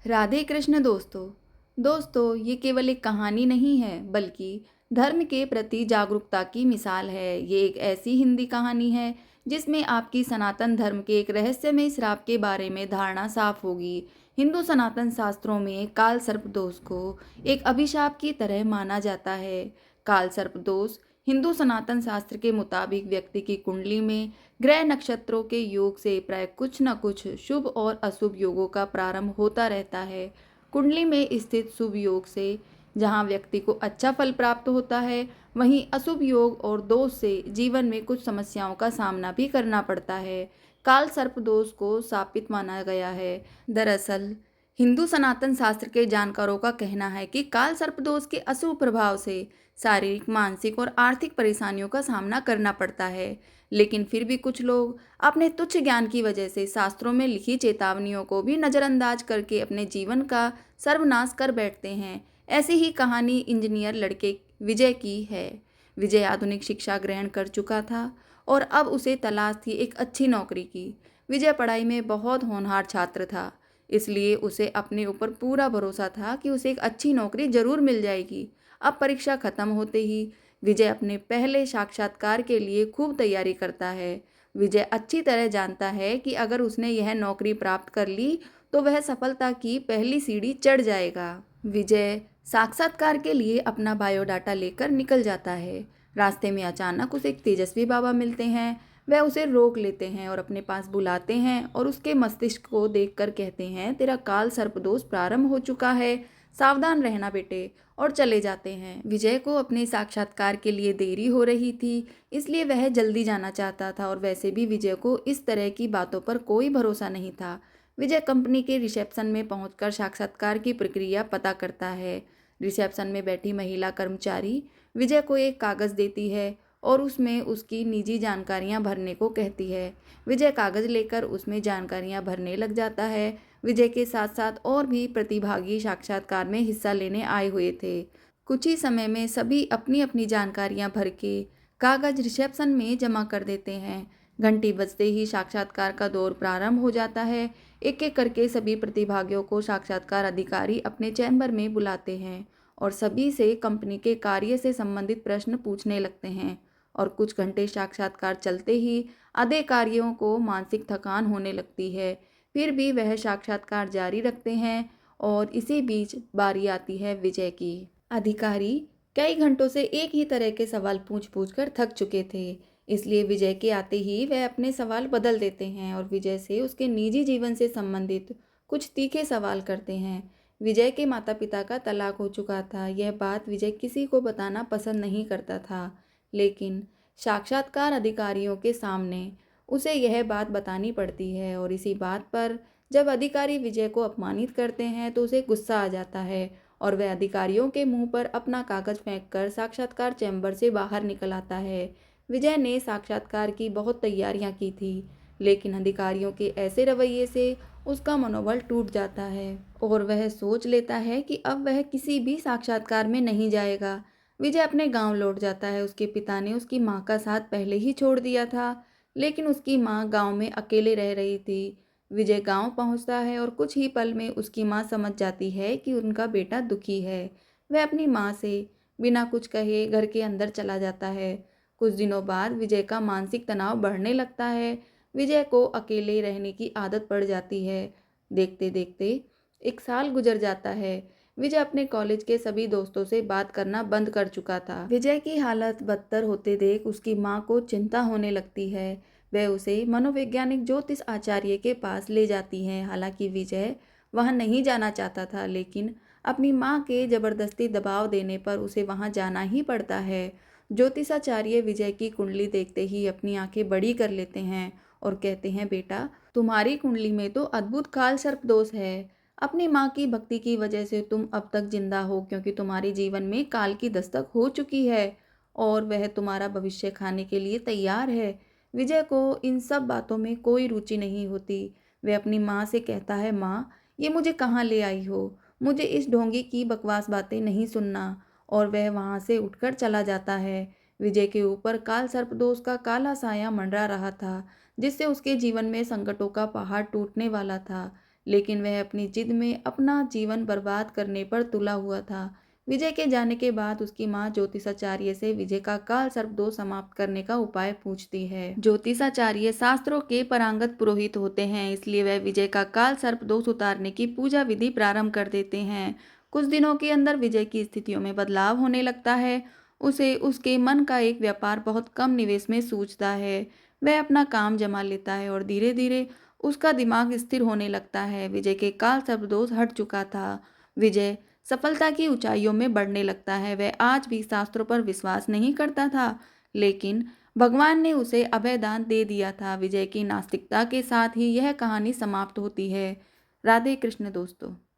राधे कृष्ण दोस्तों ये केवल एक कहानी नहीं है बल्कि धर्म के प्रति जागरूकता की मिसाल है। ये एक ऐसी हिंदी कहानी है जिसमें आपकी सनातन धर्म के एक रहस्यमय श्राप के बारे में धारणा साफ होगी। हिंदू सनातन शास्त्रों में काल सर्प दोष को एक अभिशाप की तरह माना जाता है। काल सर्प दोष हिंदू सनातन शास्त्र के मुताबिक व्यक्ति की कुंडली में ग्रह नक्षत्रों के योग से प्राय कुछ न कुछ शुभ और अशुभ योगों का प्रारंभ होता रहता है। कुंडली में स्थित शुभ योग से जहाँ व्यक्ति को अच्छा फल प्राप्त होता है, वहीं अशुभ योग और दोष से जीवन में कुछ समस्याओं का सामना भी करना पड़ता है। काल सर्प दोष को शापित माना गया है। दरअसल हिंदू सनातन शास्त्र के जानकारों का कहना है कि काल सर्प दोष के अशुभ प्रभाव से शारीरिक, मानसिक और आर्थिक परेशानियों का सामना करना पड़ता है। लेकिन फिर भी कुछ लोग अपने तुच्छ ज्ञान की वजह से शास्त्रों में लिखी चेतावनियों को भी नज़रअंदाज करके अपने जीवन का सर्वनाश कर बैठते हैं। ऐसी ही कहानी इंजीनियर लड़के विजय की है। विजय आधुनिक शिक्षा ग्रहण कर चुका था और अब उसे तलाश थी एक अच्छी नौकरी की। विजय पढ़ाई में बहुत होनहार छात्र था, इसलिए उसे अपने ऊपर पूरा भरोसा था कि उसे एक अच्छी नौकरी जरूर मिल जाएगी। अब परीक्षा खत्म होते ही विजय अपने पहले साक्षात्कार के लिए खूब तैयारी करता है। विजय अच्छी तरह जानता है कि अगर उसने यह नौकरी प्राप्त कर ली तो वह सफलता की पहली सीढ़ी चढ़ जाएगा। विजय साक्षात्कार के लिए अपना बायोडाटा लेकर निकल जाता है। रास्ते में अचानक उसे एक तेजस्वी बाबा मिलते हैं। वह उसे रोक लेते हैं और अपने पास बुलाते हैं और उसके मस्तिष्क को देखकर कहते हैं, तेरा काल सर्पदोष प्रारंभ हो चुका है, सावधान रहना बेटे, और चले जाते हैं। विजय को अपने साक्षात्कार के लिए देरी हो रही थी, इसलिए वह जल्दी जाना चाहता था और वैसे भी विजय को इस तरह की बातों पर कोई भरोसा नहीं था। विजय कंपनी के रिसेप्शन में पहुंचकर साक्षात्कार की प्रक्रिया पता करता है। रिसेप्शन में बैठी महिला कर्मचारी विजय को एक कागज़ देती है और उसमें उसकी निजी जानकारियां भरने को कहती है। विजय कागज़ लेकर उसमें जानकारियां भरने लग जाता है। विजय के साथ साथ और भी प्रतिभागी साक्षात्कार में हिस्सा लेने आए हुए थे। कुछ ही समय में सभी अपनी अपनी जानकारियां भर के कागज़ रिसेप्शन में जमा कर देते हैं। घंटी बजते ही साक्षात्कार का दौर प्रारंभ हो जाता है। एक एक करके सभी प्रतिभागियों को साक्षात्कार अधिकारी अपने चैम्बर में बुलाते हैं और सभी से कंपनी के कार्य से संबंधित प्रश्न पूछने लगते हैं। और कुछ घंटे साक्षात्कार चलते ही अधिकारियों को मानसिक थकान होने लगती है। फिर भी वह साक्षात्कार जारी रखते हैं और इसी बीच बारी आती है विजय की। अधिकारी कई घंटों से एक ही तरह के सवाल पूछ पूछ कर थक चुके थे, इसलिए विजय के आते ही वह अपने सवाल बदल देते हैं और विजय से उसके निजी जीवन से संबंधित कुछ तीखे सवाल करते हैं। विजय के माता पिता का तलाक हो चुका था। यह बात विजय किसी को बताना पसंद नहीं करता था, लेकिन साक्षात्कार अधिकारियों के सामने उसे यह बात बतानी पड़ती है और इसी बात पर जब अधिकारी विजय को अपमानित करते हैं तो उसे गुस्सा आ जाता है और वह अधिकारियों के मुंह पर अपना कागज फेंककर साक्षात्कार चैम्बर से बाहर निकल आता है। विजय ने साक्षात्कार की बहुत तैयारियां की थी, लेकिन अधिकारियों के ऐसे रवैये से उसका मनोबल टूट जाता है और वह सोच लेता है कि अब वह किसी भी साक्षात्कार में नहीं जाएगा। विजय अपने गांव लौट जाता है। उसके पिता ने उसकी मां का साथ पहले ही छोड़ दिया था, लेकिन उसकी मां गांव में अकेले रह रही थी। विजय गांव पहुंचता है और कुछ ही पल में उसकी मां समझ जाती है कि उनका बेटा दुखी है। वह अपनी मां से बिना कुछ कहे घर के अंदर चला जाता है। कुछ दिनों बाद विजय का मानसिक तनाव बढ़ने लगता है। विजय को अकेले रहने की आदत पड़ जाती है। देखते देखते एक साल गुजर जाता है। विजय अपने कॉलेज के सभी दोस्तों से बात करना बंद कर चुका था। विजय की हालत बदतर होते देख उसकी मां को चिंता होने लगती है। वह उसे मनोवैज्ञानिक ज्योतिष आचार्य के पास ले जाती हैं। हालांकि विजय वहां नहीं जाना चाहता था, लेकिन अपनी मां के जबरदस्ती दबाव देने पर उसे वहां जाना ही पड़ता है। ज्योतिषाचार्य विजय की कुंडली देखते ही अपनी आंखें बड़ी कर लेते हैं और कहते हैं, बेटा, तुम्हारी कुंडली में तो अद्भुत काल सर्प दोष है। अपनी माँ की भक्ति की वजह से तुम अब तक जिंदा हो, क्योंकि तुम्हारे जीवन में काल की दस्तक हो चुकी है और वह तुम्हारा भविष्य खाने के लिए तैयार है। विजय को इन सब बातों में कोई रुचि नहीं होती। वह अपनी माँ से कहता है, माँ, ये मुझे कहाँ ले आई हो? मुझे इस ढोंगी की बकवास बातें नहीं सुनना। और वह वहाँ से उठकर चला जाता है। विजय के ऊपर काल सर्पदोष का काला साया मंडरा रहा था, जिससे उसके जीवन में संकटों का पहाड़ टूटने वाला था। लेकिन वह अपनी जिद में अपना जीवन बर्बाद करने पर तुला हुआ था। विजय के जाने के बाद उसकी माँ ज्योतिषाचार्य से विजय का काल सर्प दोष समाप्त करने का उपाय पूछती है। ज्योतिषाचार्य शास्त्रों के पारंगत पुरोहित होते हैं, इसलिए वह विजय का काल सर्प दोष उतारने की पूजा विधि प्रारंभ कर देते हैं। कुछ दिनों के अंदर विजय की स्थितियों में बदलाव होने लगता है। उसे उसके मन का एक व्यापार बहुत कम निवेश में सूझता है। वह अपना काम जमा लेता है और धीरे धीरे उसका दिमाग स्थिर होने लगता है। विजय के काल सर्प दोष हट चुका था। विजय सफलता की ऊंचाइयों में बढ़ने लगता है। वह आज भी शास्त्रों पर विश्वास नहीं करता था, लेकिन भगवान ने उसे अभयदान दे दिया था। विजय की नास्तिकता के साथ ही यह कहानी समाप्त होती है। राधे कृष्ण दोस्तों।